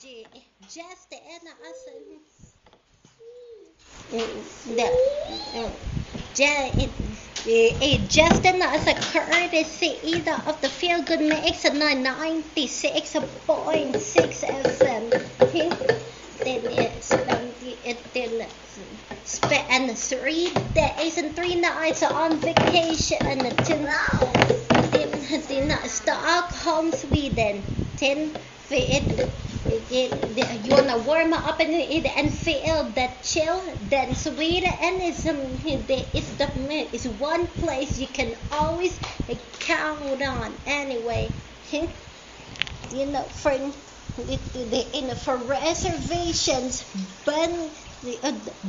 just in us just in as a courtesy either of the Feel Good Mix at 96.6 FM. Then spend 3 days and 3 nights on vacation to Stockholm, Sweden. You wanna warm up and feel that chill. Then Sweden is one place you can always count on. Anyway, for reservations,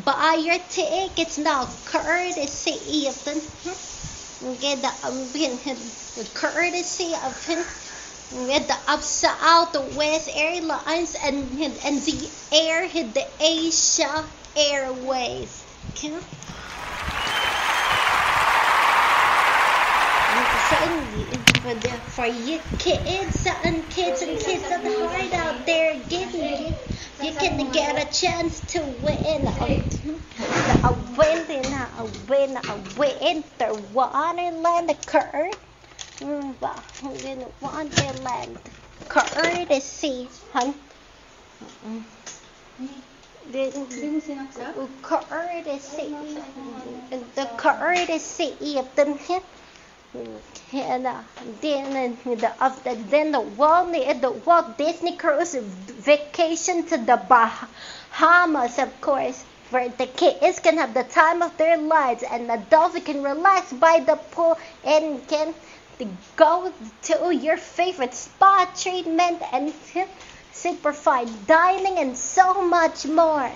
buy your tickets now. Courtesy of the Southwest Airlines and the Asia Airways. For you kids and kids at heart out there, you can get a chance to win a winter wonderland wonderland courtesy, hun. The courtesy of the Walt Disney Cruise vacation to the Bahamas, of course, where the kids can have the time of their lives and adults can relax by the pool and can go to your favorite spa treatment and super fine dining and so much more.